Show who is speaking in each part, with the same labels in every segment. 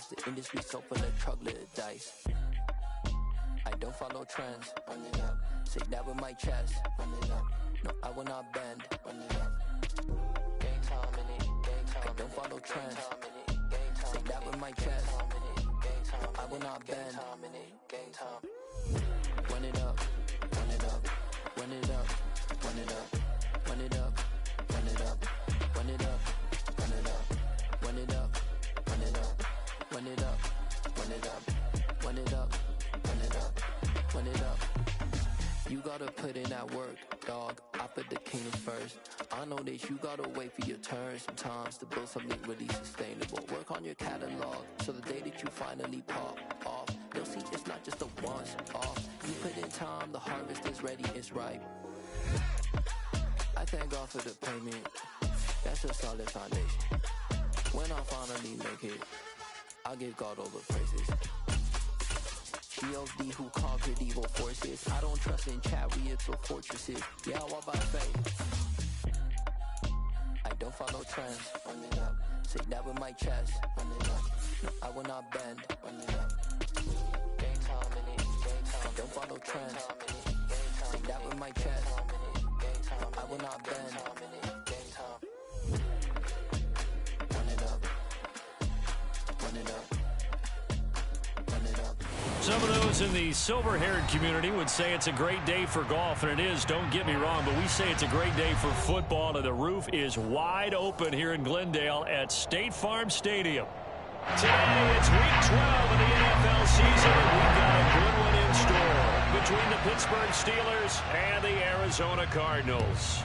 Speaker 1: The industry so full of troglodytes. I don't follow trends. Run it up. Say that with my chest. Run it up. No, I will not bend. Run it up. Game time in it. Game time. I don't follow trends. Say that with my chest. I will not bend. Game time. Run it up. Run it up. Run it up. Run it up. Run it up. Run it up. Run it up. Run it up. Run it up. Run it up. Run it up. Run it up. Run it up. Run it up. Run it up. You gotta put in that work, dog. I put the kingdom first. I know that you gotta wait for your turn sometimes to build something really sustainable. Work on your catalog so the day that you finally pop off, you'll see it's not just a once off. You put in time, the harvest is ready, it's ripe. I thank God for the payment. That's a solid foundation. When I finally make it, I'll give God all the praises. G.O.D. who conquered evil forces. I don't trust in chariots or fortresses. Yeah, I walk by faith. I don't follow trends. Run it up. Say that with my chest. Run it up. No, I will not bend. Run it up. Game time in it. Game time. I don't follow trends. Say that with my chest. I will not bend. Game time. Run it up. Run it up.
Speaker 2: Some of those in the silver-haired community would say it's a great day for golf, and it is, don't get me wrong, but we say it's a great day for football, and the roof is wide open here in Glendale at State Farm Stadium. Today, it's Week 12 of the NFL season, and we've got a good one in store between the Pittsburgh Steelers and the Arizona Cardinals.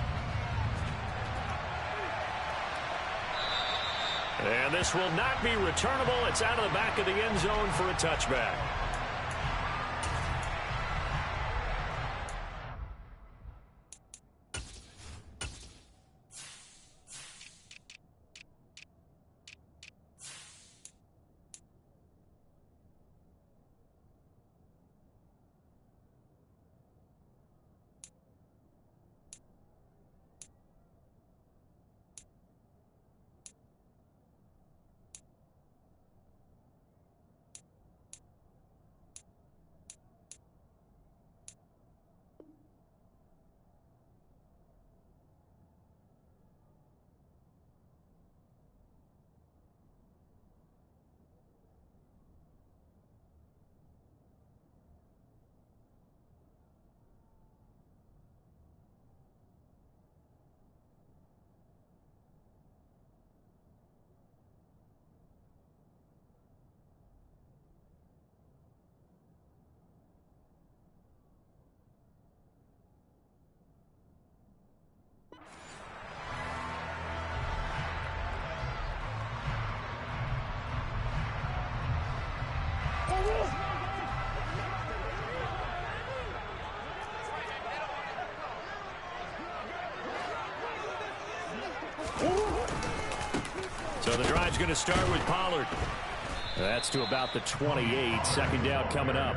Speaker 2: And this will not be returnable. It's out of the back of the end zone for a touchback. So the drive's going to start with Pollard. That's to about the 28. Second down coming up.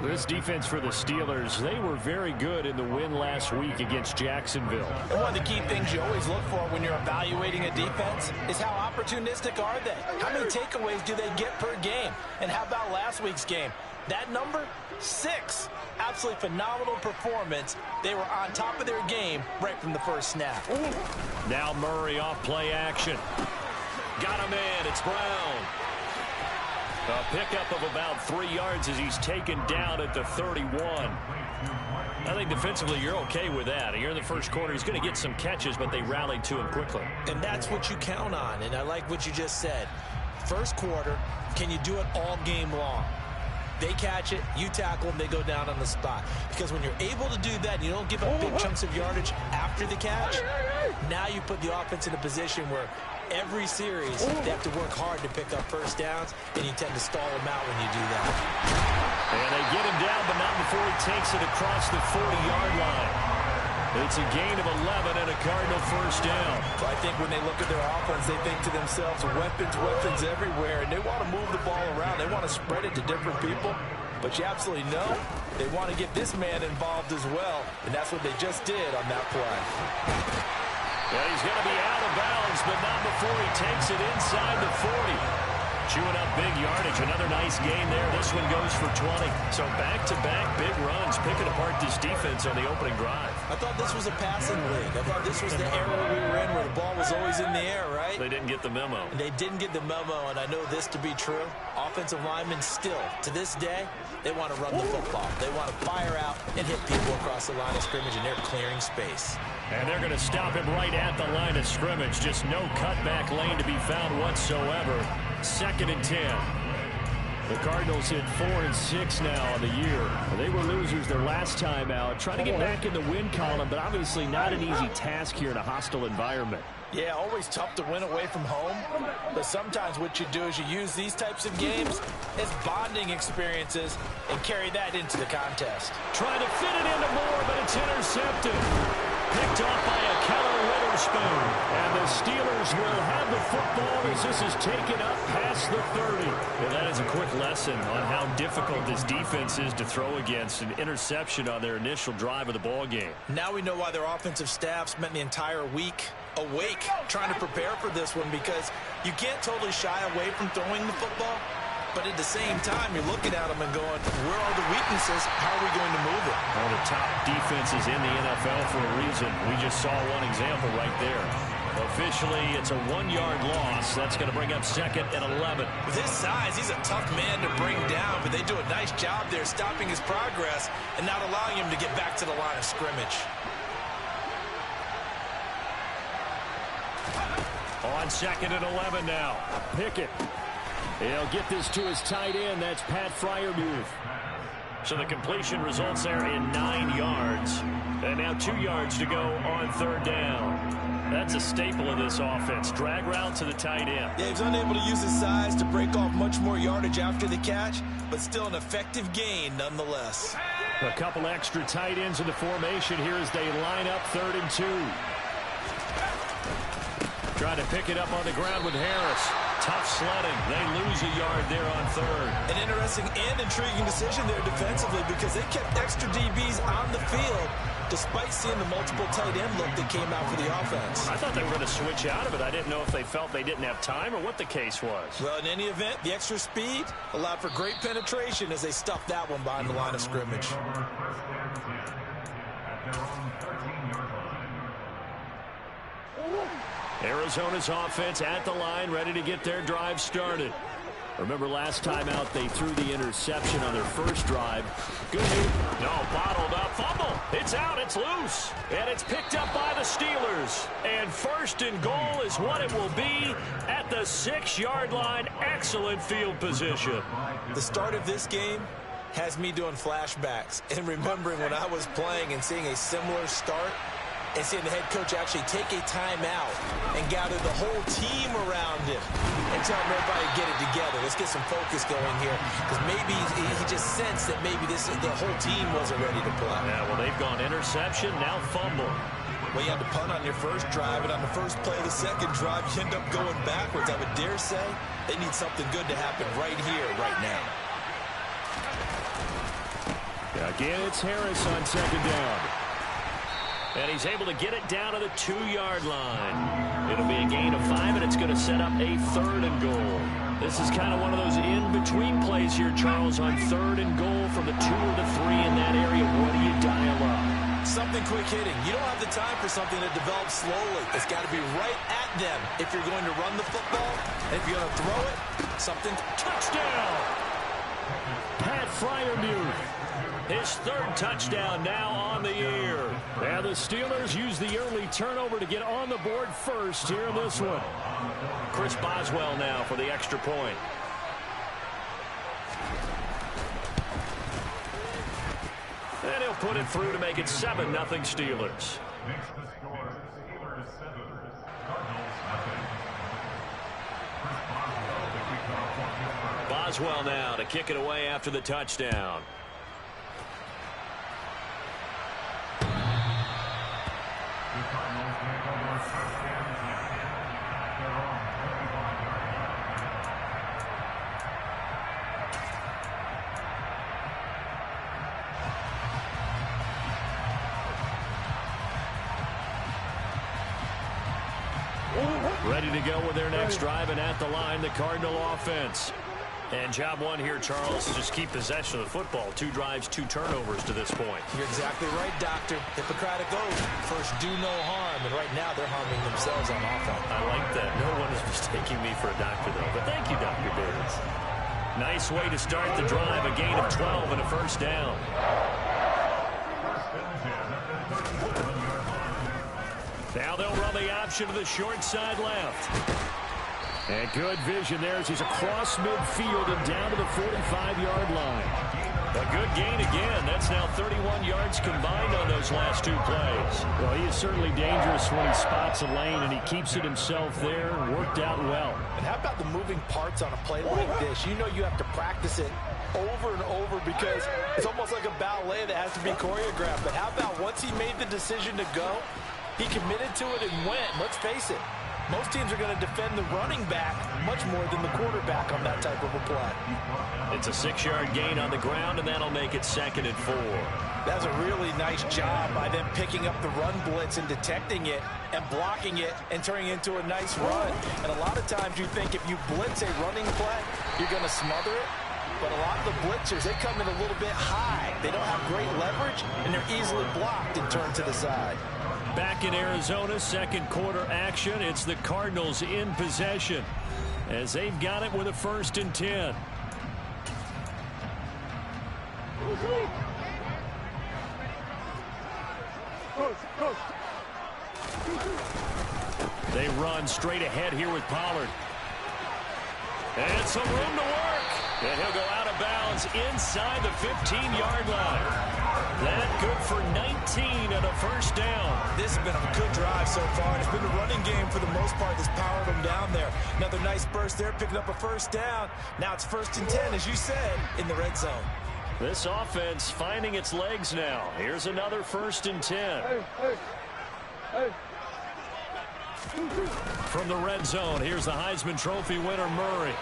Speaker 2: This defense for the Steelers, they were very good in the win last week against Jacksonville.
Speaker 3: And one of the key things you always look for when you're evaluating a defense is how opportunistic are they? How many takeaways do they get per game? And how about last week's game? That number, 6. Absolutely phenomenal performance. They were on top of their game right from the first snap.
Speaker 2: Now Murray off play action. Got him in. It's Brown. A pickup of about 3 yards as he's taken down at the 31. I think defensively you're okay with that. Here in the first quarter, he's going to get some catches, but they rallied to him quickly.
Speaker 3: And that's what you count on, and I like what you just said. First quarter, can you do it all game long? They catch it, you tackle them, they go down on the spot. Because when you're able to do that, and you don't give up big chunks of yardage after the catch, now you put the offense in a position where every series they have to work hard to pick up first downs, and you tend to stall them out when you do that.
Speaker 2: And they get him down, but not before he takes it across the 40-yard line. It's a gain of 11 and a Cardinal first down.
Speaker 3: Well, I think when they look at their offense, they think to themselves, weapons everywhere, and they want to move the ball around. They want to spread it to different people. But you absolutely know they want to get this man involved as well, and that's what they just did on that play.
Speaker 2: Well, he's going to be out of bounds, but not before he takes it inside the 40. Chewing up big yardage. Another nice gain there. This one goes for 20. So back-to-back big runs, picking apart this defense on the opening drive.
Speaker 3: I thought this was a passing league. I thought this was the era we were in where the ball was always in the air, right?
Speaker 2: They didn't get the memo.
Speaker 3: And they didn't get the memo, and I know this to be true. Offensive linemen still, to this day, they want to run the football. They want to fire out and hit people across the line of scrimmage, and they're clearing space.
Speaker 2: And they're going to stop him right at the line of scrimmage. Just no cutback lane to be found whatsoever. 2nd and 10. The Cardinals hit 4-6 now on the year. They were losers their last time out. Trying to get back in the win column, but obviously not an easy task here in a hostile environment.
Speaker 3: Yeah, always tough to win away from home. But sometimes what you do is you use these types of games as bonding experiences and carry that into the contest.
Speaker 2: Trying to fit it into Moore, but it's intercepted. Picked off by a Keller Witherspoon. And the Steelers will have the football as this is taken up past the 30. Well, that is a quick lesson on how difficult this defense is to throw against. An interception on their initial drive of the ball game.
Speaker 3: Now we know why their offensive staff spent the entire week awake trying to prepare for this one, because you can't totally shy away from throwing the football. But at the same time, you're looking at them and going, where are the weaknesses? How are we going to move it?
Speaker 2: One of the top defenses in the NFL for a reason. We just saw one example right there. Officially, it's a 1-yard loss. That's going to bring up 2nd and 11.
Speaker 3: With his size, he's a tough man to bring down, but they do a nice job there stopping his progress and not allowing him to get back to the line of scrimmage.
Speaker 2: On 2nd and 11 now. Pickett. He'll get this to his tight end. That's Pat Freiermuth. So the completion results there in 9 yards. And now 2 yards to go on 3rd down. That's a staple of this offense. Drag route to the tight end.
Speaker 3: Yeah, he's unable to use his size to break off much more yardage after the catch, but still an effective gain nonetheless.
Speaker 2: A couple extra tight ends in the formation here as they line up 3rd and 2. Trying to pick it up on the ground with Harris. Tough sledding. They lose a yard there on 3rd.
Speaker 3: An interesting and intriguing decision there defensively, because they kept extra DBs on the field despite seeing the multiple tight end look that came out for the offense.
Speaker 2: I thought they were going to switch out of it. I didn't know if they felt they didn't have time or what the case was.
Speaker 3: Well, in any event, the extra speed allowed for great penetration as they stuffed that one behind the line of scrimmage.
Speaker 2: Arizona's offense at the line, ready to get their drive started. Remember last time out, they threw the interception on their first drive. Good news. No, bottled up. Fumble. It's out. It's loose. And it's picked up by the Steelers. And 1st and goal is what it will be at the 6-yard line. Excellent field position.
Speaker 3: The start of this game has me doing flashbacks and remembering when I was playing and seeing a similar start and seeing the head coach actually take a timeout and gather the whole team around him and tell everybody to get it together. Let's get some focus going here, because maybe he just sensed that maybe the whole team wasn't ready to play.
Speaker 2: Yeah, well, they've gone interception, now fumble.
Speaker 3: Well, you had to punt on your first drive, and on the first play of the second drive, you end up going backwards. I would dare say they need something good to happen right here, right now.
Speaker 2: Again, it's Harris on 2nd down. And he's able to get it down to the 2-yard line. It'll be a gain of 5, and it's going to set up a 3rd and goal. This is kind of one of those in-between plays here, Charles, on 3rd and goal from the 2 or the 3 in that area. What do you dial up?
Speaker 3: Something quick hitting. You don't have the time for something that develops slowly. It's got to be right at them if you're going to run the football. And if you're going to throw it, something.
Speaker 2: Touchdown! Pat Freiermuth. His 3rd touchdown now on the year. And the Steelers use the early turnover to get on the board first here in this one. Chris Boswell now for the extra point. And he'll put it through to make it 7-0 Steelers. Boswell now to kick it away after the touchdown. Ready to go with their next drive, and at the line, the Cardinal offense. And job one here, Charles, just keep possession of the football. 2 drives, 2 turnovers to this point.
Speaker 3: You're exactly right, Doctor. Hippocratic oath. First, do no harm. And right now, they're harming themselves on offense.
Speaker 2: I like that. No one is mistaking me for a doctor, though. But thank you, Dr. Davis. Nice way to start the drive. A gain of 12 and a first down. Now they'll run the option to the short side left. And good vision there as he's across midfield and down to the 45-yard line. A good gain again. That's now 31 yards combined on those last 2 plays.
Speaker 4: Well, he is certainly dangerous when he spots a lane, and he keeps it himself there. Worked out well.
Speaker 3: And how about the moving parts on a play like this? You know you have to practice it over and over because it's almost like a ballet that has to be choreographed. But how about once he made the decision to go, he committed to it and went. Let's face it. Most teams are going to defend the running back much more than the quarterback on that type of a play.
Speaker 2: It's a 6-yard gain on the ground, and that'll make it 2nd and 4.
Speaker 3: That's a really nice job by them picking up the run blitz and detecting it and blocking it and turning it into a nice run. And a lot of times you think if you blitz a running play, you're going to smother it. But a lot of the blitzers, they come in a little bit high. They don't have great leverage, and they're easily blocked and turned to the side.
Speaker 2: Back in Arizona, 2nd quarter action. It's the Cardinals in possession as they've got it with a 1st and 10. They run straight ahead here with Pollard. And some room to work. And he'll go out of bounds inside the 15-yard line. That good for 19 and a first down.
Speaker 3: This has been a good drive so far. It's been the running game for the most part that's powered them down there. Another nice burst there, picking up a first down. Now it's 1st and 10, as you said, in the red zone.
Speaker 2: This offense finding its legs now. Here's another 1st and 10. From the red zone, here's the Heisman Trophy winner, Murray.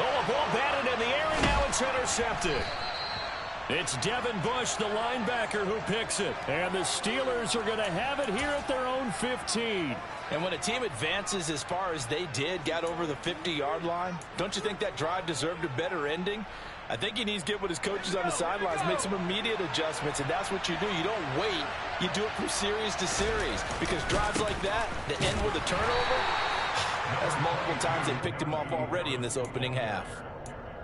Speaker 2: Oh, a ball batted in the air, and now it's intercepted. It's Devin Bush, the linebacker, who picks it. And the Steelers are going to have it here at their own 15.
Speaker 3: And when a team advances as far as they did, got over the 50-yard line, don't you think that drive deserved a better ending? I think he needs to get with his coaches on the sidelines, make some immediate adjustments, and that's what you do. You don't wait. You do it from series to series because drives like that end with a turnover, that's multiple times they picked him off already in this opening half.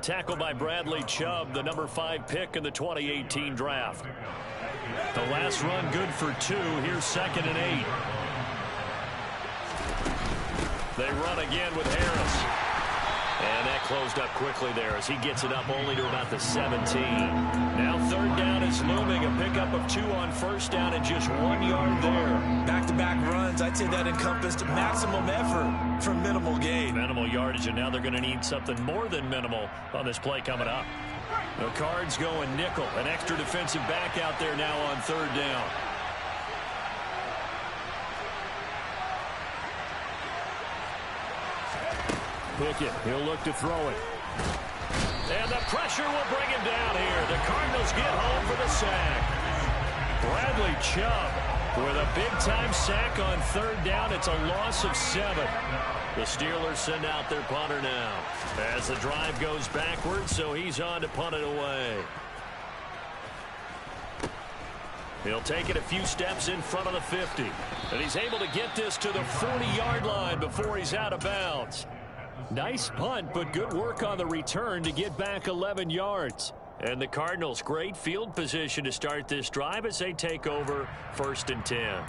Speaker 2: Tackled by Bradley Chubb, the number 5 pick in the 2018 draft. The last run good for 2. Here's 2nd and 8. They run again with Harris. And that closed up quickly there as he gets it up only to about the 17. Now 3rd down is looming. A pickup of 2 on 1st down and just 1 yard there.
Speaker 3: Back-to-back runs. I'd say that encompassed maximum effort for minimal gain.
Speaker 2: Minimal yardage, and now they're going to need something more than minimal on this play coming up. The Cards going nickel. An extra defensive back out there now on 3rd down. Pickett, he'll look to throw it. And the pressure will bring him down here. The Cardinals get home for the sack. Bradley Chubb with a big-time sack on 3rd down. It's a loss of 7. The Steelers send out their punter now as the drive goes backwards, so he's on to punt it away. He'll take it a few steps in front of the 50. And he's able to get this to the 40-yard line before he's out of bounds. Nice punt, but good work on the return to get back 11 yards. And the Cardinals, great field position to start this drive as they take over 1st and 10.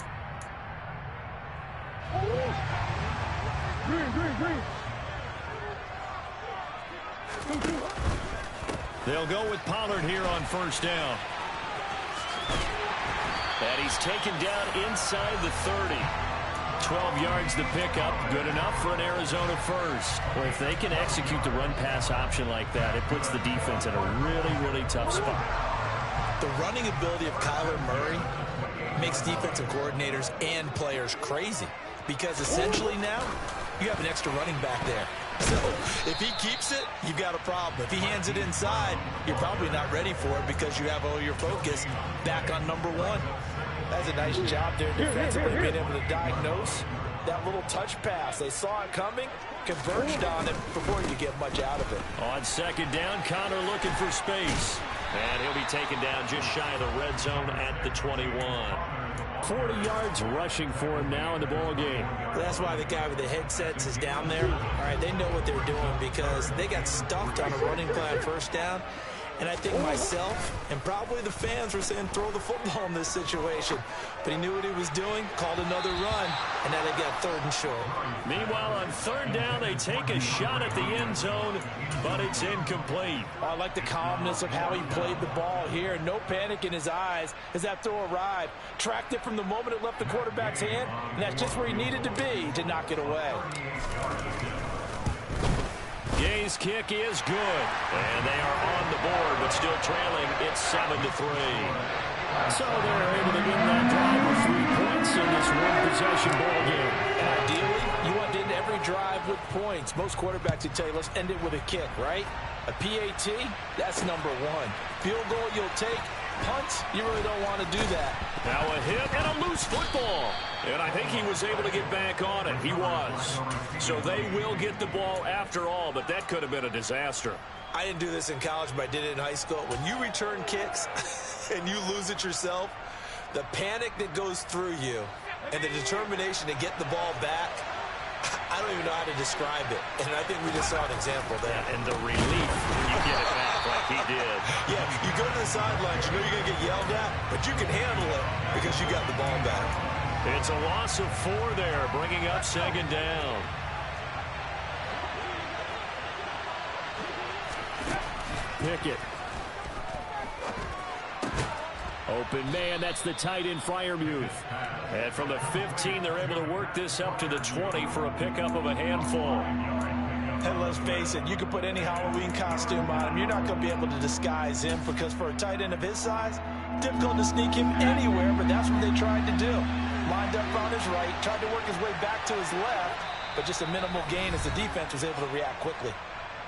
Speaker 2: They'll go with Pollard here on 1st down. And he's taken down inside the 30. 12 yards to pick up, good enough for an Arizona first. Well, if they can execute the run-pass option like that, it puts the defense in a really, really tough spot.
Speaker 3: The running ability of Kyler Murray makes defensive coordinators and players crazy because essentially now you have an extra running back there. So if he keeps it, you've got a problem. If he hands it inside, you're probably not ready for it because you have all your focus back on number 1. That's a nice job there defensively, being able to diagnose that little touch pass. They saw it coming, converged on it before you get much out of it.
Speaker 2: On second down, Connor looking for space. And he'll be taken down just shy of the red zone at the 21.
Speaker 4: 40 yards rushing for him now in the ball game.
Speaker 3: That's why the guy with the headsets is down there. All right, they know what they're doing because they got stuffed on a running play on first down. And I think myself and probably the fans were saying throw the football in this situation. But he knew what he was doing, called another run, and now they've got third and short.
Speaker 2: Meanwhile, on third down, they take a shot at the end zone, but it's incomplete.
Speaker 3: I like the calmness of how he played the ball here. No panic in his eyes as that throw arrived. Tracked it from the moment it left the quarterback's hand, and that's just where he needed to be to knock it away.
Speaker 2: Gay's kick is good, and they are on the board, but still trailing. It's 7-3.
Speaker 4: So they're able to win that drive with 3 points in this one-possession ball game.
Speaker 3: Ideally, you want to end every drive with points. Most quarterbacks would tell you, let's end it with a kick, right? A PAT, that's number 1. Field goal you'll take. Punts, you really don't want to do that.
Speaker 2: Now a hit and a loose football. And I think he was able to get back on it. He was. So they will get the ball after all, but that could have been a disaster.
Speaker 3: I didn't do this in college, but I did it in high school. When you return kicks and you lose it yourself, the panic that goes through you and the determination to get the ball back, I don't even know how to describe it. And I think we just saw an example there.
Speaker 2: And the relief when you get it back like he did.
Speaker 3: Yeah, you go to the sidelines, you know you're going to get yelled at, but you can handle it because you got the ball back.
Speaker 2: It's a loss of 4 there, bringing up second down.
Speaker 4: Pickett. Open man, that's the tight end, Freiermuth.
Speaker 2: And from the 15, they're able to work this up to the 20 for a pickup of a handful.
Speaker 3: And let's face it, you can put any Halloween costume on him. You're not going to be able to disguise him because for a tight end of his size, difficult to sneak him anywhere, but that's what they tried to do. Lined up on his right, tried to work his way back to his left, but just a minimal gain as the defense was able to react quickly.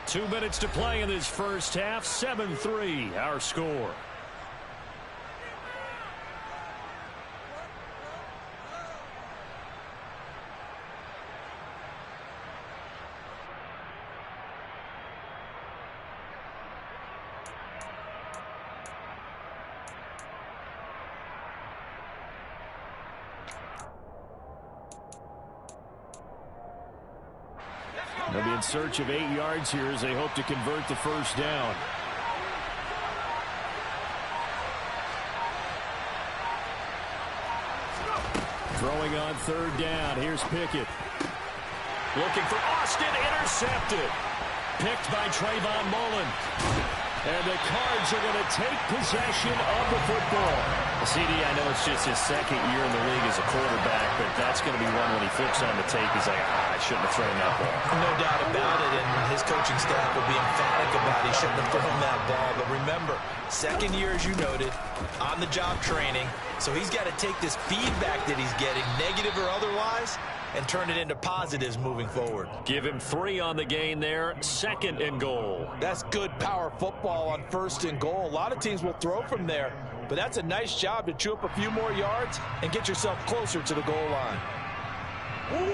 Speaker 2: 2 minutes to play in this first half. 7-3, our score.
Speaker 4: They'll be in search of 8 yards here as they hope to convert the first down. Throwing on third down. Here's Pickett.
Speaker 2: Looking for Austin, intercepted. Picked by Trayvon Mullen.
Speaker 4: And the Cards are going to take possession of the football.
Speaker 2: CD, I know it's just his second year in the league as a quarterback, but that's going to be one when he flips on the tape. He's like, I shouldn't have thrown that ball.
Speaker 3: No doubt about it, and his coaching staff will be emphatic about he shouldn't have thrown that ball. But remember, second year, as you noted, on-the-job training. So he's got to take this feedback that he's getting, negative or otherwise, and turn it into positives moving forward.
Speaker 2: Give him 3 on the gain there. 2nd and goal.
Speaker 3: That's good power football on 1st and goal. A lot of teams will throw from there, but that's a nice job to chew up a few more yards and get yourself closer to the goal line.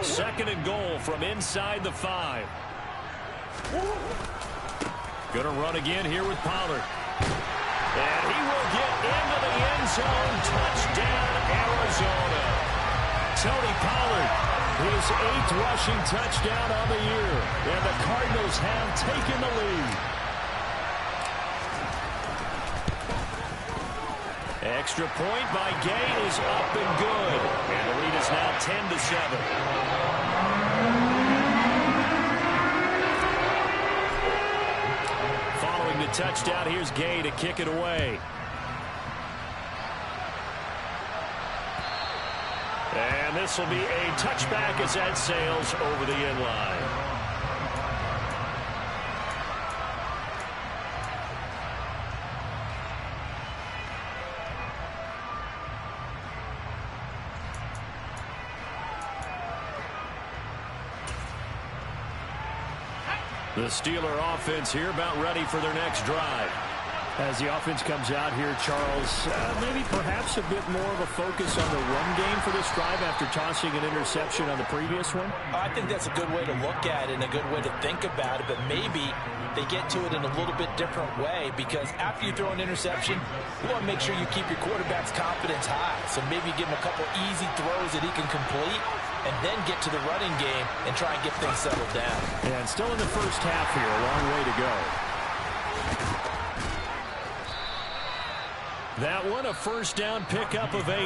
Speaker 2: 2nd and goal from inside the 5. Gonna run again here with Pollard. And he will get into the end zone. Touchdown, Arizona. Tony Pollard, his 8th rushing touchdown on the year. And the Cardinals have taken the lead. Extra point by Gay is up and good. And the lead is now 10-7. Following the touchdown, here's Gay to kick it away. And this will be a touchback as that sails over the end line. The Steeler offense here about ready for their next drive.
Speaker 4: As the offense comes out here, Charles, maybe perhaps a bit more of a focus on the run game for this drive after tossing an interception on the previous one?
Speaker 3: I think that's a good way to look at it and a good way to think about it, but maybe they get to it in a little bit different way, because after you throw an interception, you want to make sure you keep your quarterback's confidence high. So maybe give him a couple easy throws that he can complete and then get to the running game and try and get things settled down.
Speaker 4: And still in the first half here, a long way to go.
Speaker 2: That one, a first down pickup of 8.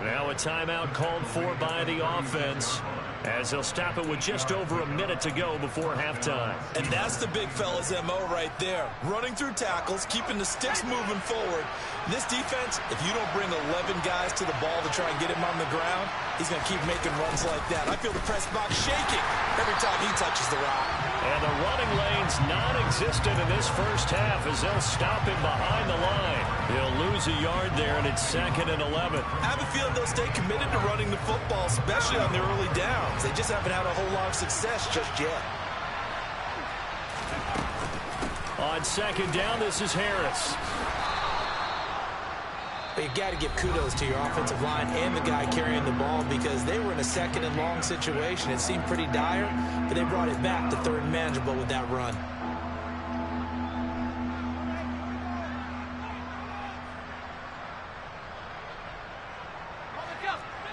Speaker 2: Now a timeout called for by the offense, as they'll stop it with just over a minute to go before halftime.
Speaker 3: And that's the big fella's MO right there. Running through tackles, keeping the sticks moving forward. This defense, if you don't bring 11 guys to the ball to try and get him on the ground, he's going to keep making runs like that. I feel the press box shaking every time he touches the rock.
Speaker 2: And the running lane's non-existent in this first half as they'll stop him behind the line. He'll lose a yard there, and it's 2nd and 11.
Speaker 3: I have a feeling they'll stay committed to running the football, especially on their early downs. They just haven't had a whole lot of success just yet.
Speaker 2: On 2nd down, this is Harris.
Speaker 3: But you got to give kudos to your offensive line and the guy carrying the ball, because they were in a 2nd and long situation. It seemed pretty dire, but they brought it back to 3rd and manageable with that run.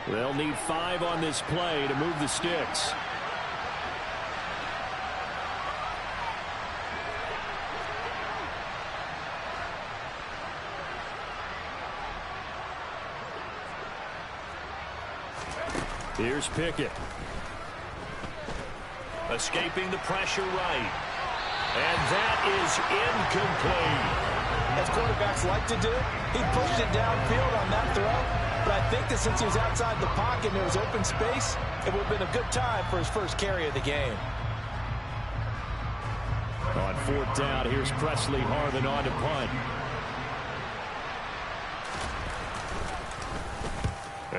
Speaker 4: They'll need 5 on this play to move the sticks. Here's Pickett.
Speaker 2: Escaping the pressure right. And that is incomplete.
Speaker 3: As quarterbacks like to do, he pushed it downfield on that throw. But I think that since he was outside the pocket and there was open space, it would have been a good time for his first carry of the game.
Speaker 4: On 4th down, here's Presley Harvin on to punt.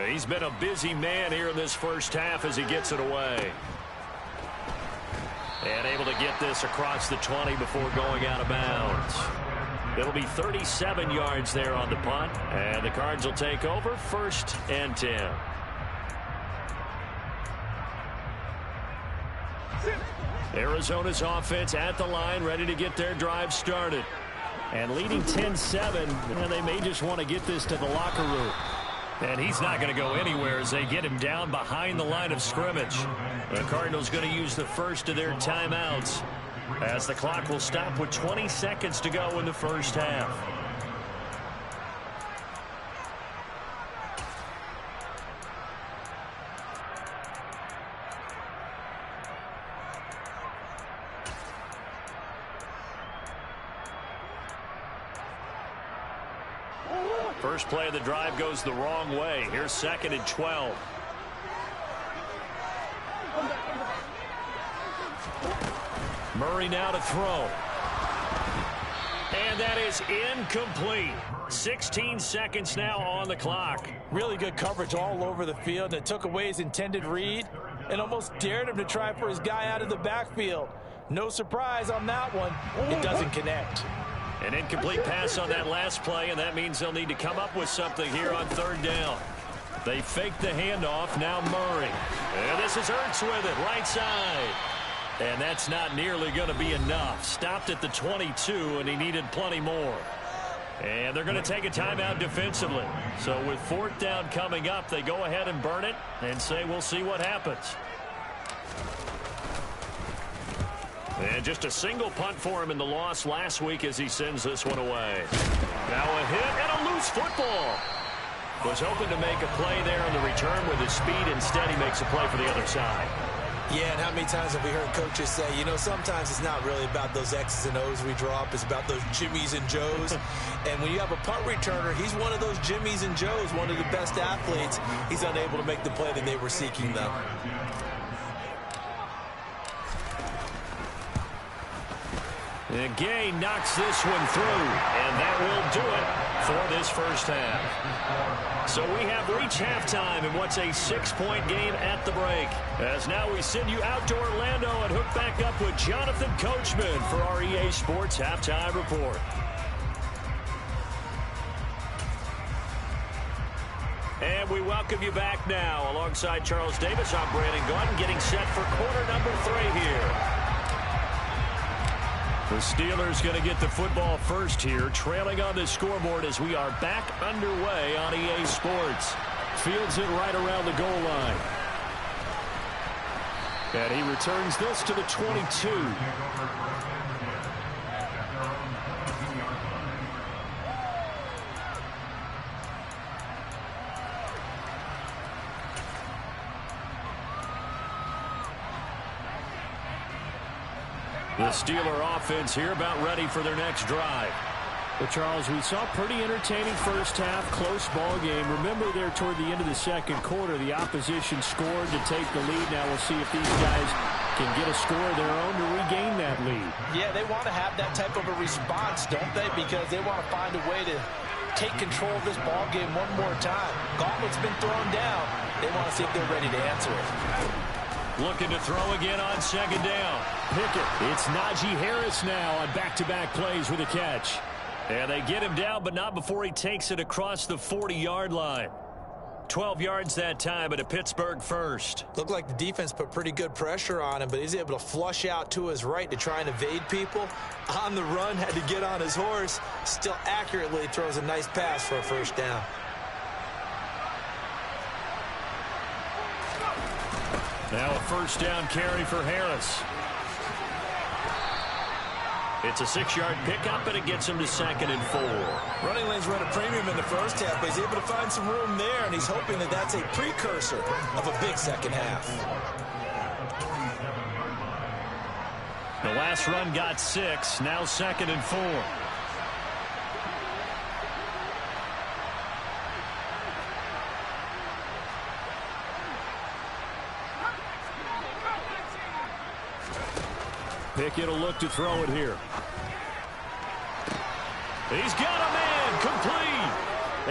Speaker 2: He's been a busy man here in this first half as he gets it away. And able to get this across the 20 before going out of bounds. It'll be 37 yards there on the punt, and the Cards will take over 1st and 10. Arizona's offense at the line, ready to get their drive started.
Speaker 4: And leading 10-7, and they may just want to get this to the locker room.
Speaker 2: And he's not going to go anywhere as they get him down behind the line of scrimmage. The Cardinals going to use the first of their timeouts, as the clock will stop with 20 seconds to go in the first half. First play of the drive goes the wrong way. Here's 2nd and 12. Murray now to throw. And that is incomplete. 16 seconds now on the clock.
Speaker 3: Really good coverage all over the field. That took away his intended read and almost dared him to try for his guy out of the backfield. No surprise on that one. It doesn't connect.
Speaker 2: An incomplete pass on that last play, and that means they'll need to come up with something here on 3rd down. They fake the handoff. Now Murray. And this is Ertz with it, right side. And that's not nearly going to be enough. Stopped at the 22, and he needed plenty more. And they're going to take a timeout defensively. So with 4th down coming up, they go ahead and burn it and say we'll see what happens. And just a single punt for him in the loss last week as he sends this one away. Now a hit and a loose football. Was hoping to make a play there on the return with his speed. Instead, he makes a play for the other side.
Speaker 3: Yeah, and how many times have we heard coaches say, you know, sometimes it's not really about those X's and O's we drop. It's about those Jimmies and Joes. And when you have a punt returner, he's one of those Jimmies and Joes, one of the best athletes. He's unable to make the play that they were seeking, though.
Speaker 2: And Gay knocks this one through, and that will do it for this first half. So we have reached halftime in what's a 6-point game at the break. As now we send you out to Orlando and hook back up with Jonathan Coachman for our EA Sports Halftime Report. And we welcome you back now. Alongside Charles Davis, I'm Brandon Gaudin, getting set for quarter number 3 here. The Steelers going to get the football first here, trailing on the scoreboard as we are back underway on EA Sports. Fields it right around the goal line. And he returns this to the 22. The Steeler offense here about ready for their next drive.
Speaker 4: But, Charles, we saw pretty entertaining first half, close ball game. Remember there toward the end of the second quarter, the opposition scored to take the lead. Now we'll see if these guys can get a score of their own to regain that lead.
Speaker 3: Yeah, they want to have that type of a response, don't they? Because they want to find a way to take control of this ball game one more time. Gauntlet's been thrown down. They want to see if they're ready to answer it.
Speaker 2: Looking to throw again on second down.
Speaker 4: Pickett. It's Najee Harris now on back-to-back plays with a catch.
Speaker 2: And they get him down, but not before he takes it across the 40-yard line. 12 yards that time, but a Pittsburgh first.
Speaker 3: Looked like the defense put pretty good pressure on him, but he's able to flush out to his right to try and evade people. On the run, had to get on his horse. Still accurately throws a nice pass for a first down.
Speaker 2: Now a first down carry for Harris. It's a 6-yard pickup, and it gets him to 2nd and 4.
Speaker 3: Running lanes run a premium in the first half, but he's able to find some room there, and he's hoping that that's a precursor of a big second half.
Speaker 2: The last run got 6, now 2nd and 4.
Speaker 4: Pickett will look to throw it here.
Speaker 2: He's got a man complete.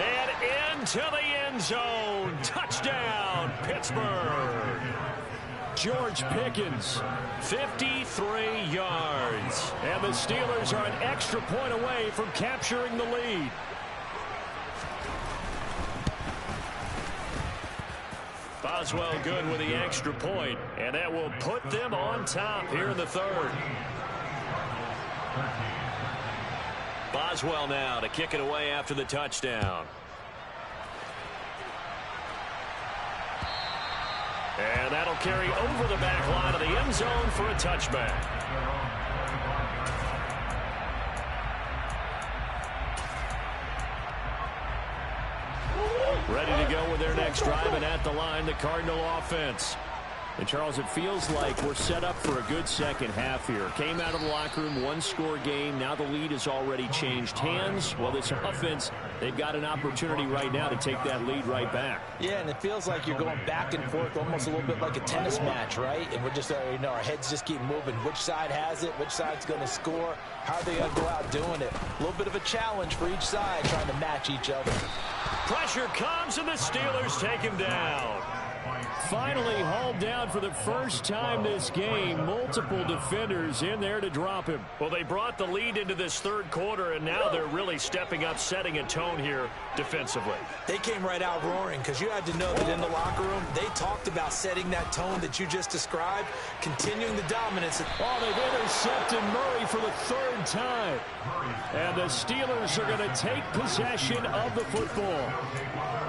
Speaker 2: And into the end zone. Touchdown, Pittsburgh.
Speaker 4: George Pickens,
Speaker 2: 53 yards.
Speaker 4: And the Steelers are an extra point away from capturing the lead.
Speaker 2: Boswell good with the extra point, and that will put them on top here in the third. Boswell now to kick it away after the touchdown. And that'll carry over the back line of the end zone for a touchback. Ready to go with their next drive, and at the line, the Cardinal offense.
Speaker 4: And, Charles, it feels like we're set up for a good second half here. Came out of the locker room, one-score game. Now the lead has already changed hands. Well, this offense, they've got an opportunity right now to take that lead right back.
Speaker 3: Yeah, and it feels like you're going back and forth almost a little bit like a tennis match, right? And we're just, our heads just keep moving. Which side has it? Which side's going to score? How are they going to go out doing it? A little bit of a challenge for each side trying to match each other.
Speaker 2: Pressure comes, and the Steelers take him down.
Speaker 4: Finally hauled down for the first time this game. Multiple defenders in there to drop him.
Speaker 2: Well, they brought the lead into this third quarter, and now they're really stepping up, setting a tone here defensively.
Speaker 3: They came right out roaring because you had to know that in the locker room, they talked about setting that tone that you just described, continuing the dominance.
Speaker 4: Oh, they've intercepted Murray for the third time. And the Steelers are going to take possession of the football.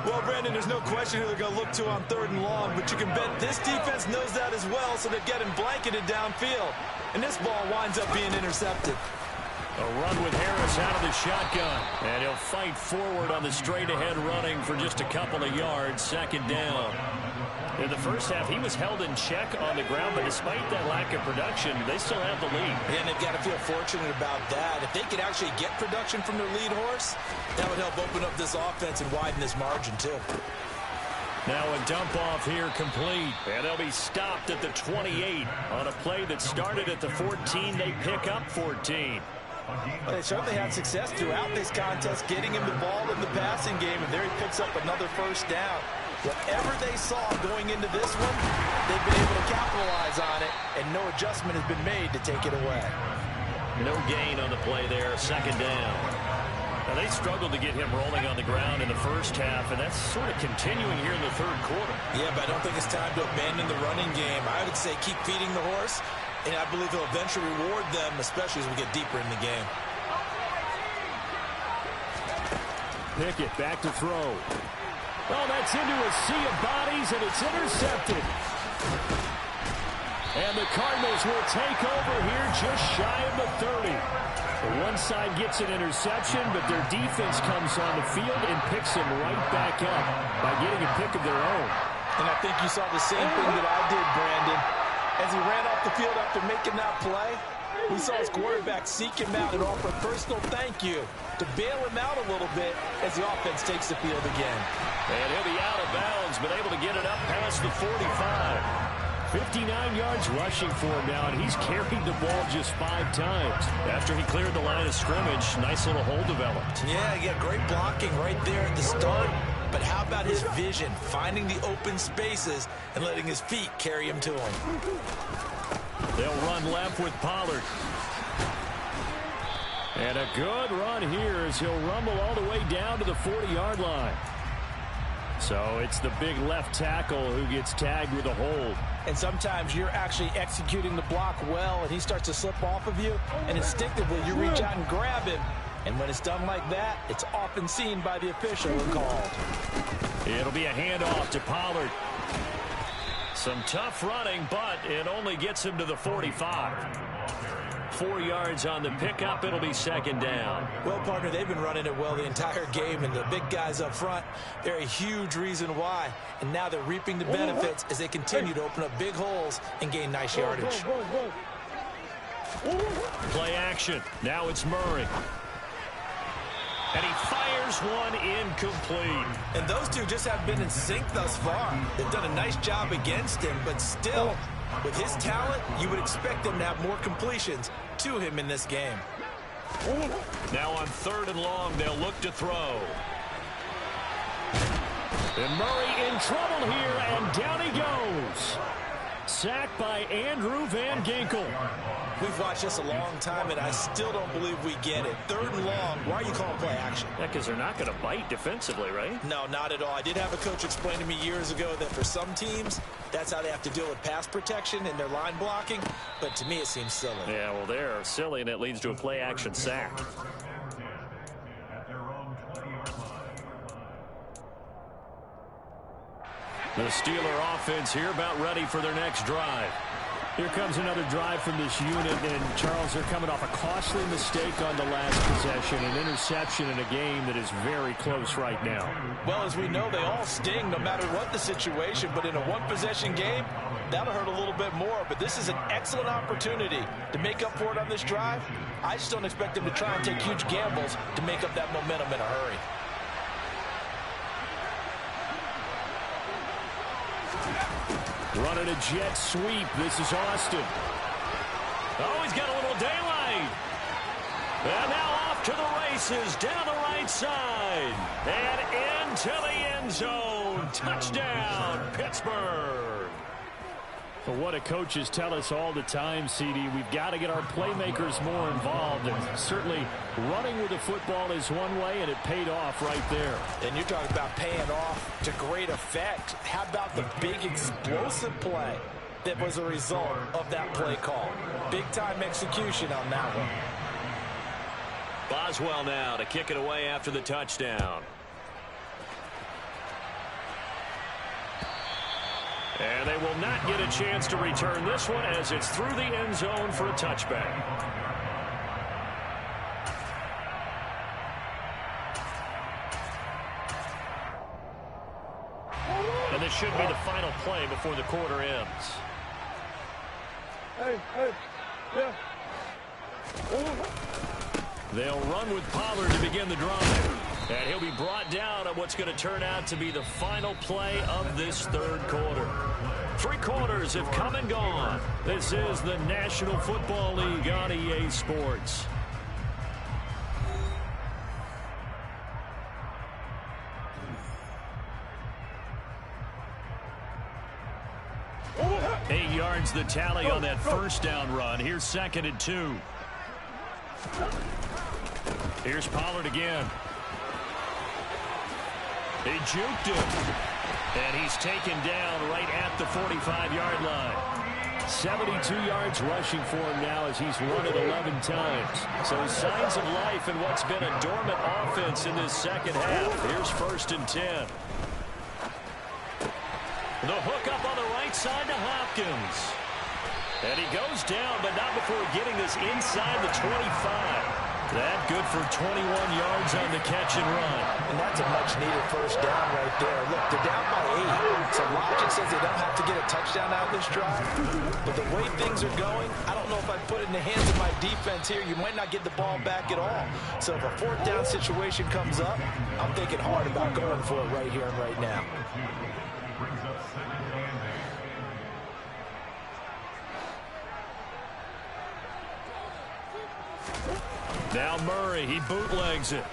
Speaker 3: Well, Brandon, there's no question who they're going to look to on 3rd and long, but you can bet this defense knows that as well, so they're getting blanketed downfield. And this ball winds up being intercepted.
Speaker 2: A run with Harris out of the shotgun. And he'll fight forward on the straight-ahead running for just a couple of yards, 2nd down. In the first half, he was held in check on the ground, but despite that lack of production, they still have the lead.
Speaker 3: And they've got to feel fortunate about that. If they could actually get production from their lead horse, that would help open up this offense and widen this margin, too.
Speaker 2: Now a dump off here complete, and they'll be stopped at the 28 on a play that started at the 14. They pick up 14.
Speaker 3: Well, they certainly had success throughout this contest, getting him the ball in the passing game, and there he picks up another first down. Whatever they saw going into this one, they've been able to capitalize on it, and no adjustment has been made to take it away.
Speaker 2: No gain on the play there, 2nd down. Now, they struggled to get him rolling on the ground in the first half, and that's sort of continuing here in the third quarter.
Speaker 3: Yeah, but I don't think it's time to abandon the running game. I would say keep feeding the horse, and I believe he'll eventually reward them, especially as we get deeper in the game.
Speaker 4: Pickett back to throw. Oh, that's into a sea of bodies, and it's intercepted. And the Cardinals will take over here just shy of the 30. The one side gets an interception, but their defense comes on the field and picks them right back up by getting a pick of their own.
Speaker 3: And I think you saw the same thing that I did, Brandon. As he ran off the field after making that play, we saw his quarterback seek him out and offer a personal thank you to bail him out a little bit as the offense takes the field again.
Speaker 2: And he'll be out of bounds, but able to get it up past the 45.
Speaker 4: 59 yards rushing for him now, and he's carried the ball just 5 times.
Speaker 2: After he cleared the line of scrimmage, nice little hole developed.
Speaker 3: Yeah, he got great blocking right there at the start. But how about his vision, finding the open spaces and letting his feet carry him to him?
Speaker 2: They'll run left with Pollard.
Speaker 4: And a good run here as he'll rumble all the way down to the 40-yard line. So it's the big left tackle who gets tagged with a hold.
Speaker 3: And sometimes you're actually executing the block well, and he starts to slip off of you, and instinctively you reach out and grab him. And when it's done like that, it's often seen by the official and called.
Speaker 2: It'll be a handoff to Pollard. Some tough running, but it only gets him to the 45. 4 yards on the pickup. It'll be second down.
Speaker 3: Well, partner, they've been running it well the entire game, and the big guys up front, they're a huge reason why. And now they're reaping the benefits as they continue to open up big holes and gain nice yardage.
Speaker 2: Play action. Now it's Murray. And he fires one incomplete.
Speaker 3: And those two just haven't been in sync thus far. They've done a nice job against him, but still, with his talent, you would expect them to have more completions to him in this game.
Speaker 2: Now on 3rd and long, they'll look to throw.
Speaker 4: And Murray in trouble here, and down he goes. Sacked by Andrew Van Ginkel.
Speaker 3: We've watched this a long time, and I still don't believe we get it. 3rd and long, why are you calling play action?
Speaker 2: Yeah, because they're not going to bite defensively, right?
Speaker 3: No, not at all. I did have a coach explain to me years ago that for some teams, that's how they have to deal with pass protection and their line blocking. But to me, it seems silly.
Speaker 2: Yeah, well, they're silly, and it leads to a play action sack. The Steeler offense here about ready for their next drive.
Speaker 4: Here comes another drive from this unit, and Charles, they're coming off a costly mistake on the last possession, an interception in a game that is very close right now.
Speaker 3: Well, as we know, they all sting no matter what the situation, but in a one-possession game, that'll hurt a little bit more. But this is an excellent opportunity to make up for it on this drive. I just don't expect them to try and take huge gambles to make up that momentum in a hurry.
Speaker 4: Running a jet sweep. This is Austin.
Speaker 2: Oh, he's got a little daylight. And now off to the races, down the right side. And into the end zone. Touchdown, Pittsburgh.
Speaker 4: But what do coaches tell us all the time, CD? We've got to get our playmakers more involved. And certainly running with the football is one way, and it paid off right there.
Speaker 3: And you're talking about paying off to great effect. How about the big explosive play that was a result of that play call? Big-time execution on that one.
Speaker 2: Boswell now to kick it away after the touchdown. And they will not get a chance to return this one as it's through the end zone for a touchback. And this should be the final play before the quarter ends. They'll run with Pollard to begin the drive. And he'll be brought down on what's going to turn out to be the final play of this third quarter. 3 quarters have come and gone. This is the National Football League on EA Sports. Eight yards the tally on that first down run. Here's 2nd and 2. Here's Pollard again. He juked him. And he's taken down right at the 45-yard line. 72 yards rushing for him now as he's run it 11 times. So signs of life in what's been a dormant offense in this second half. Here's 1st and 10. The hook up on the right side to Hopkins. And he goes down, but not before getting this inside the 25. That good for 21 yards on the catch and run.
Speaker 3: And that's a much-needed first down right there. Look, they're down by 8. So logic says they don't have to get a touchdown out of this drive. But the way things are going, I don't know if I put it in the hands of my defense here. You might not get the ball back at all. So if a 4th down situation comes up, I'm thinking hard about going for it right here and right now.
Speaker 2: Now Murray, he bootlegs it.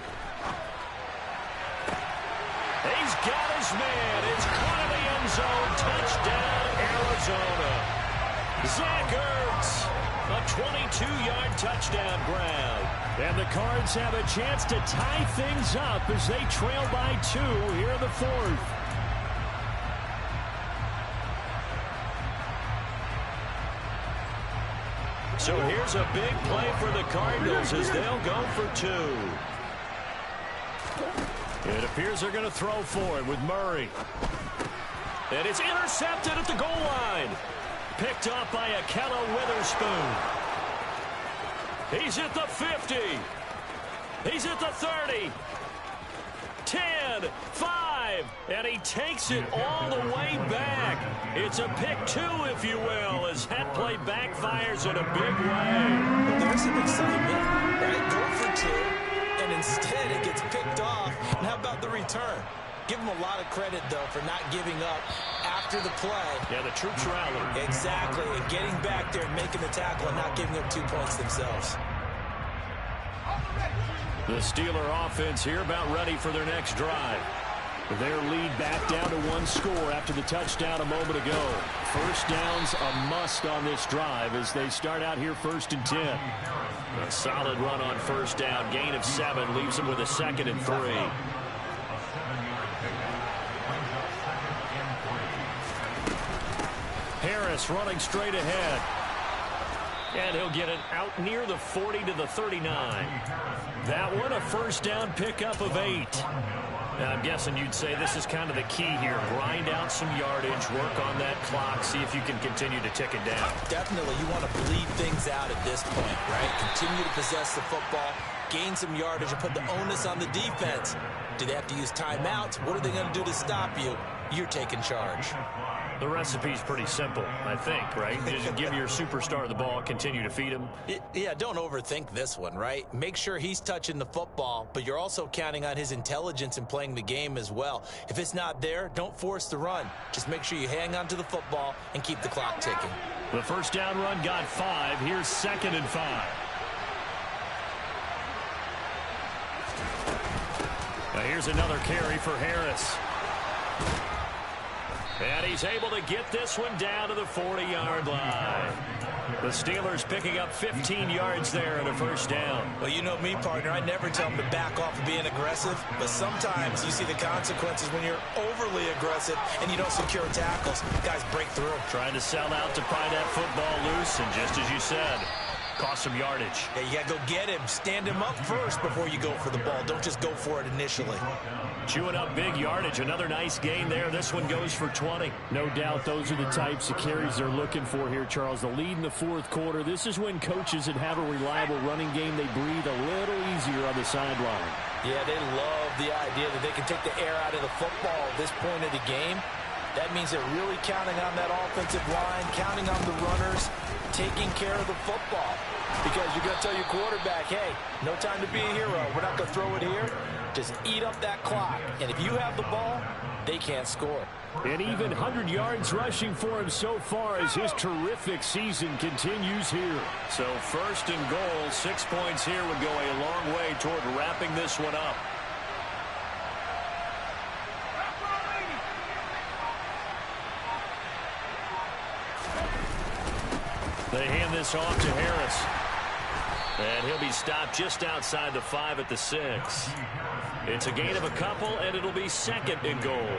Speaker 2: He's got his man. It's caught in the end zone. Touchdown, Arizona. Zach Ertz, a 22-yard touchdown grab. And the Cards have a chance to tie things up as they trail by 2 here in the 4th. So here's a big play for the Cardinals as they'll go for 2. It appears they're going to throw for it with Murray. And it's intercepted at the goal line. Picked up by Akello Witherspoon. He's at the 50. He's at the 30. 10, 5, and he takes it all the way back. It's a pick 2, if you will, as that play backfires in a big way.
Speaker 3: There's some excitement, right? Go for 2, and instead it gets picked off. And how about the return? Give him a lot of credit, though, for not giving up after the play.
Speaker 2: Yeah, the troops rallied.
Speaker 3: Exactly, and getting back there and making the tackle and not giving up 2 points themselves.
Speaker 2: The Steeler offense here about ready for their next drive.
Speaker 4: Their lead back down to 1 score after the touchdown a moment ago. First down's a must on this drive as they start out here 1st and 10.
Speaker 2: A solid run on first down. Gain of 7 leaves them with a 2nd and 3. Harris running straight ahead. And he'll get it out near the 40 to the 39. That one a first down pickup of 8. Now, I'm guessing you'd say this is kind of the key here. Grind out some yardage, work on that clock, see if you can continue to tick it down.
Speaker 3: Definitely, you want to bleed things out at this point, right? Continue to possess the football, gain some yardage, and put the onus on the defense. Do they have to use timeouts? What are they going to do to stop you? You're taking charge.
Speaker 2: The recipe's pretty simple, I think, right? Just give your superstar the ball, continue to feed him.
Speaker 3: Yeah, don't overthink this one, right? Make sure he's touching the football, but you're also counting on his intelligence in playing the game as well. If it's not there, don't force the run. Just make sure you hang on to the football and keep the clock ticking.
Speaker 2: The first down run got 5. Here's 2nd and 5. Now here's another carry for Harris. And he's able to get this one down to the 40-yard line. The Steelers picking up 15 yards there and a first down.
Speaker 3: Well, you know me, partner. I never tell them to back off of being aggressive, but sometimes you see the consequences when you're overly aggressive and you don't secure tackles. Guys break through.
Speaker 2: Trying to sell out to pry that football loose, and just as you said, cost some yardage.
Speaker 3: Yeah, you got to go get him. Stand him up first before you go for the ball. Don't just go for it initially.
Speaker 2: Chewing up big yardage. Another nice gain there. This one goes for 20.
Speaker 4: No doubt those are the types of carries they're looking for here, Charles. The lead in the 4th quarter. This is when coaches that have a reliable running game, they breathe a little easier on the sideline.
Speaker 3: Yeah, they love the idea that they can take the air out of the football at this point of the game. That means they're really counting on that offensive line, counting on the runners, taking care of the football. Because you're going to tell your quarterback, hey, no time to be a hero. We're not going to throw it here. Just eat up that clock. And if you have the ball, they can't score.
Speaker 4: And even 100 yards rushing for him so far as his terrific season continues here.
Speaker 2: So 1st and goal, 6 points here would go a long way toward wrapping this one up. They hand this off to Harris. And he'll be stopped just outside the 5 at the 6. It's a gain of a couple, and it'll be 2nd and goal.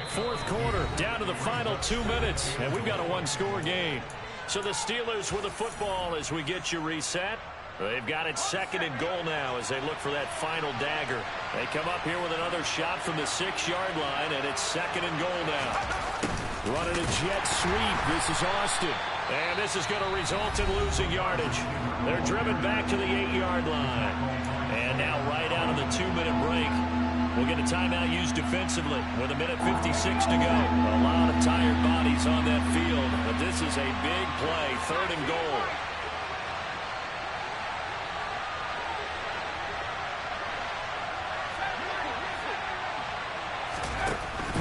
Speaker 2: 4th quarter, down to the final 2 minutes, and we've got a one-score game. So the Steelers with the football as we get you reset. They've got it 2nd and goal now as they look for that final dagger. They come up here with another shot from the 6-yard line, and it's 2nd and goal now.
Speaker 4: Running a jet sweep. This is Austin.
Speaker 2: And this is going to result in losing yardage. They're driven back to the 8-yard line. And now right out of the 2-minute break, we'll get a timeout used defensively with 1:56 to go. A lot of tired bodies on that field, but this is a big play, 3rd and goal.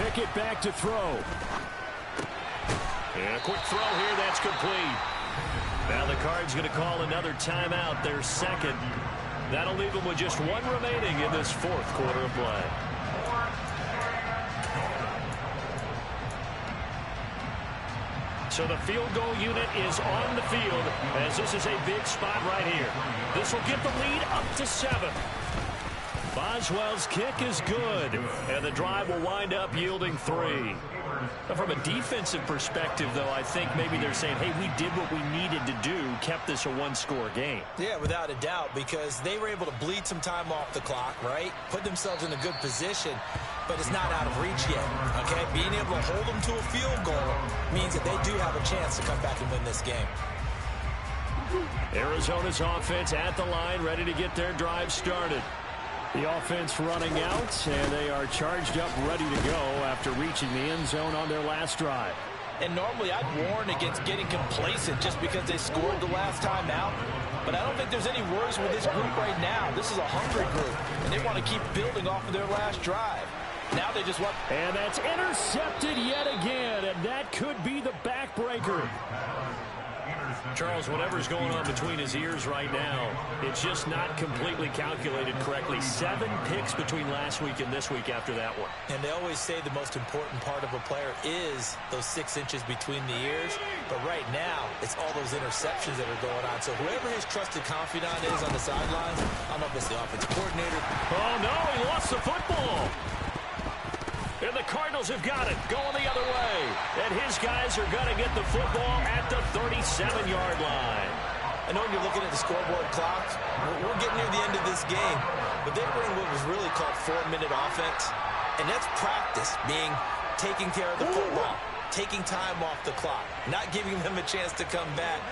Speaker 4: Pickett back to throw.
Speaker 2: And a quick throw here, that's complete. Now the Cards going to call another timeout, their 2nd. That'll leave them with just 1 remaining in this 4th quarter of play. So the field goal unit is on the field as this is a big spot right here. This will get the lead up to 7. Boswell's kick is good, and the drive will wind up yielding 3. From a defensive perspective, though, I think maybe they're saying, hey, we did what we needed to do, kept this a one-score game.
Speaker 3: Yeah, without a doubt, because they were able to bleed some time off the clock, right? Put themselves in a good position, but it's not out of reach yet, okay? Being able to hold them to a field goal means that they do have a chance to come back and win this game.
Speaker 2: Arizona's offense at the line, ready to get their drive started.
Speaker 4: The offense running out, and they are charged up, ready to go after reaching the end zone on their last drive.
Speaker 3: And normally I'd warn against getting complacent just because they scored the last time out. But I don't think there's any worries with this group right now. This is a hungry group, and they want to keep building off of their last drive. Now they just want...
Speaker 4: And that's intercepted yet again, and that could be the backbreaker.
Speaker 2: Charles, whatever's going on between his ears right now, it's just not completely calculated correctly. 7 picks between last week and this week after that one.
Speaker 3: And they always say the most important part of a player is those 6 inches between the ears. But right now, it's all those interceptions that are going on. So whoever his trusted confidant is on the sidelines, I don't know if it's the offensive coordinator.
Speaker 2: Oh, no, he lost the football. And the Cardinals have got it, going the other way. And his guys are going to get the football at the 37-yard line.
Speaker 3: I know when you're looking at the scoreboard clock, we're getting near the end of this game. But they were in what was really called 4-minute offense. And that's practice, being taking care of the football, taking time off the clock, not giving them a chance to come back.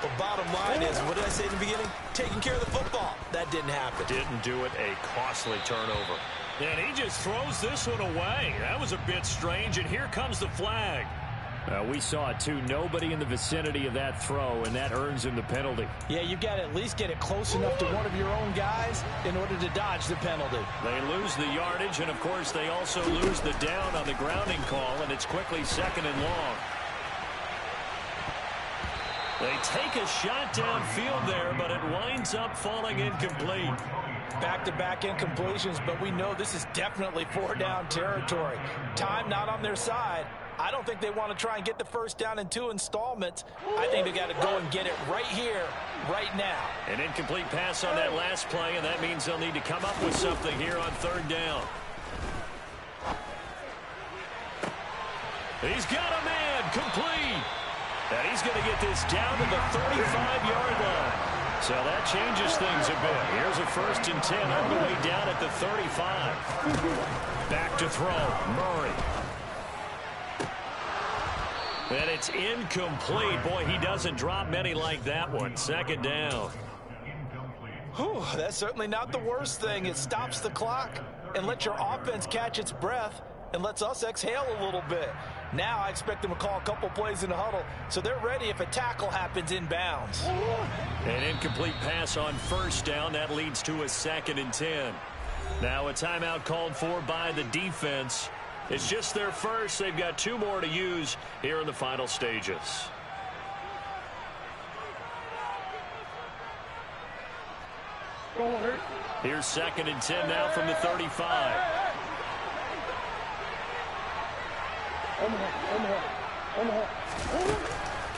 Speaker 3: But bottom line is, what did I say in the beginning? Taking care of the football. That didn't happen.
Speaker 2: Didn't do it, a costly turnover. And he just throws this one away. That was a bit strange, and here comes the flag.
Speaker 4: We saw it, too. Nobody in the vicinity of that throw, and that earns him the penalty.
Speaker 3: Yeah, you've got to at least get it close enough to one of your own guys in order to dodge the penalty.
Speaker 2: They lose the yardage, and, of course, they also lose the down on the grounding call, and it's quickly 2nd and long. They take a shot downfield there, but it winds up falling incomplete.
Speaker 3: Back-to-back incompletions, but we know this is definitely 4-down territory. Time not on their side. I don't think they want to try and get the first down in 2 installments. I think they got to go and get it right here, right now.
Speaker 2: An incomplete pass on that last play, and that means they'll need to come up with something here on 3rd down. He's got a man, complete. And he's going to get this down to the 35-yard line. So that changes things a bit. Here's a 1st and 10 all the way down at the 35. Back to throw, Murray. And it's incomplete. Boy, he doesn't drop many like that one. 2nd down.
Speaker 3: Whew, that's certainly not the worst thing. It stops the clock and lets your offense catch its breath and lets us exhale a little bit. Now I expect them to call a couple plays in the huddle, so they're ready if a tackle happens inbounds.
Speaker 2: An incomplete pass on 1st down. That leads to a 2nd and 10. Now a timeout called for by the defense. It's just their first. They've got 2 more to use here in the final stages. Here's 2nd and 10 now from the 35.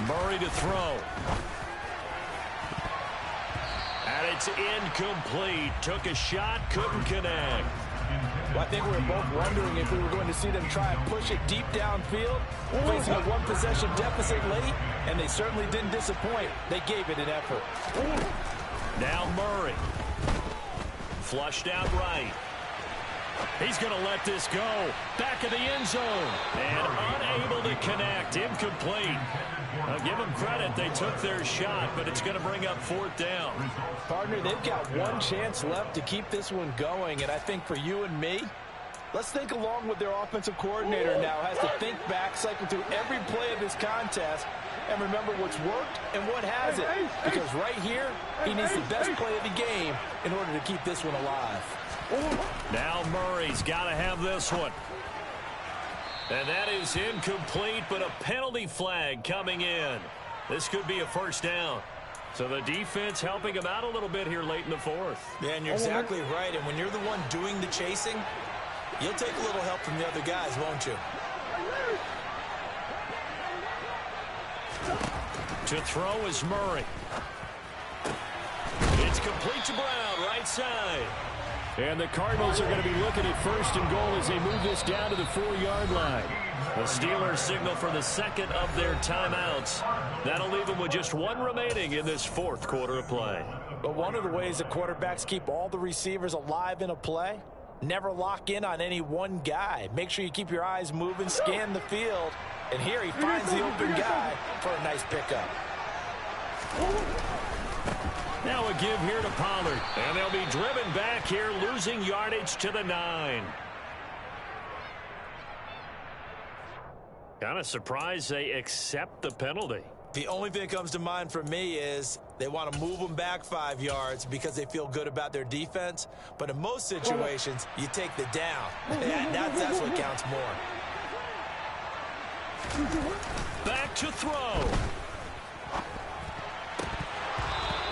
Speaker 2: Murray to throw. And it's incomplete. Took a shot, couldn't connect.
Speaker 3: Well, I think we were both wondering if we were going to see them try and push it deep downfield, facing a one-possession deficit late, and they certainly didn't disappoint. They gave it an effort.
Speaker 2: Now Murray. Flushed out right. He's going to let this go. Back of the end zone. And unable to connect. Incomplete. Now give them credit. They took their shot, but it's going to bring up 4th down.
Speaker 3: Partner, they've got one chance left to keep this one going, and I think for you and me, let's think along with their offensive coordinator now. Has to think back, cycle through every play of this contest, and remember what's worked and what hasn't. Because right here, he needs the best play of the game in order to keep this one alive.
Speaker 2: Now Murray's got to have this one. And that is incomplete, but a penalty flag coming in. This could be a 1st down. So the defense helping him out a little bit here late in the 4th.
Speaker 3: Yeah, and you're exactly right. And when you're the one doing the chasing, you'll take a little help from the other guys, won't you?
Speaker 2: To throw is Murray. It's complete to Brown, right side.
Speaker 4: And the Cardinals are going to be looking at 1st and goal as they move this down to the 4-yard line.
Speaker 2: The Steelers signal for the 2nd of their timeouts. That'll leave them with just 1 remaining in this 4th quarter of play.
Speaker 3: But one of the ways that quarterbacks keep all the receivers alive in a play, never lock in on any one guy. Make sure you keep your eyes moving, scan the field. And here he finds the open guy for a nice pickup.
Speaker 2: Now a give here to Pollard. And they'll be driven back here, losing yardage to the 9. Kind of surprised they accept the penalty.
Speaker 3: The only thing that comes to mind for me is they want to move them back 5 yards because they feel good about their defense. But in most situations, you take the down. That's what counts more.
Speaker 2: Back to throw.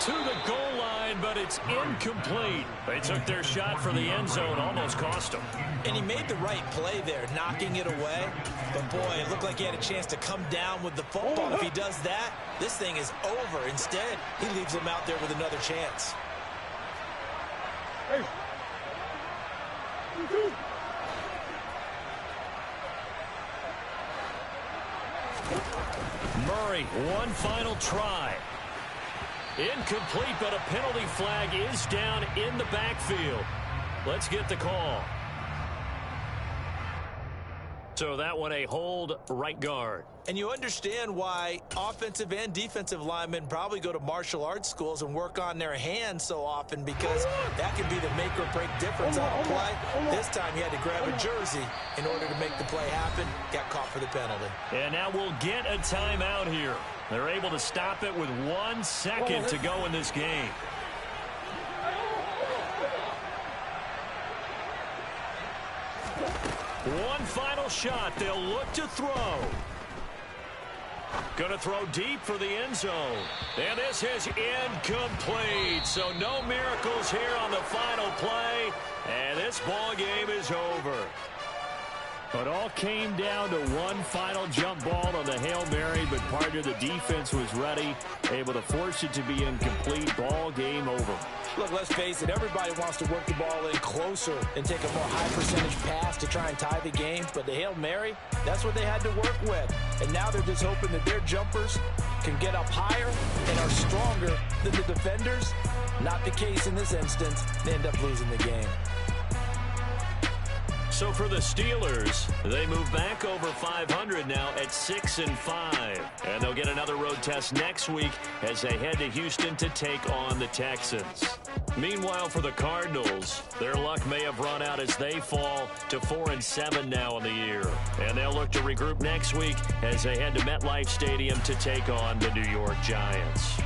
Speaker 2: To the goal line, but it's incomplete. They took their shot for the end zone, almost cost them.
Speaker 3: And he made the right play there, knocking it away. But, boy, it looked like he had a chance to come down with the football. If he does that, this thing is over. Instead, he leaves him out there with another chance.
Speaker 2: Murray, one final try. Incomplete, but a penalty flag is down in the backfield. Let's get the call. So that one a hold, right guard.
Speaker 3: And you understand why offensive and defensive linemen probably go to martial arts schools and work on their hands so often, because that can be the make or break difference on a play. This time he had to grab a jersey in order to make the play happen. Got caught for the penalty.
Speaker 2: And now we'll get a timeout here. They're able to stop it with 1 second to go in this game. One final shot. They'll look to throw. Going to throw deep for the end zone. And this is incomplete. So no miracles here on the final play. And this ball game is over.
Speaker 4: It all came down to one final jump ball on the Hail Mary, but partner, the defense was ready, able to force it to be incomplete. Ball game over.
Speaker 3: Look, let's face it, everybody wants to work the ball in closer and take a more high percentage pass to try and tie the game. But the Hail Mary, that's what they had to work with. And now they're just hoping that their jumpers can get up higher and are stronger than the defenders. Not the case in this instance. They end up losing the game.
Speaker 2: So for the Steelers, they move back over 500 now at 6-5. And they'll get another road test next week as they head to Houston to take on the Texans. Meanwhile, for the Cardinals, their luck may have run out as they fall to 4-7 now in the year. And they'll look to regroup next week as they head to MetLife Stadium to take on the New York Giants.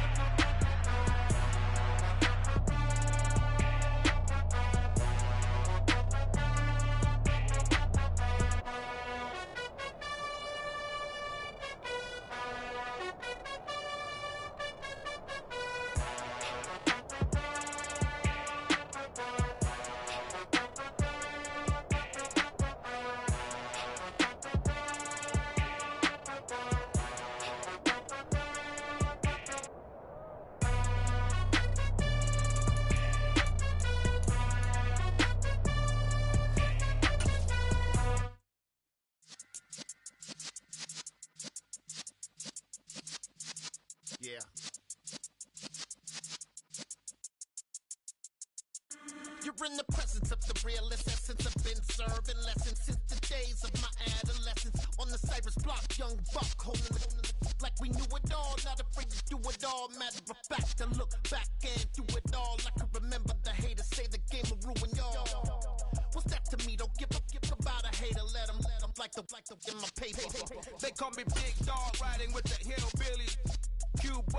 Speaker 5: in the presence of the realest essence. I've been serving lessons since the days of my adolescence. On the Cypress block, young buck holding it like we knew it all. Not afraid to do it all. Matter of fact, to look back and do it all. I can remember the haters say the game will ruin y'all. What's that to me? Don't give about a hater. Let them like the in my paper.
Speaker 6: They call me Big Dog, riding with the hillbillies. Cube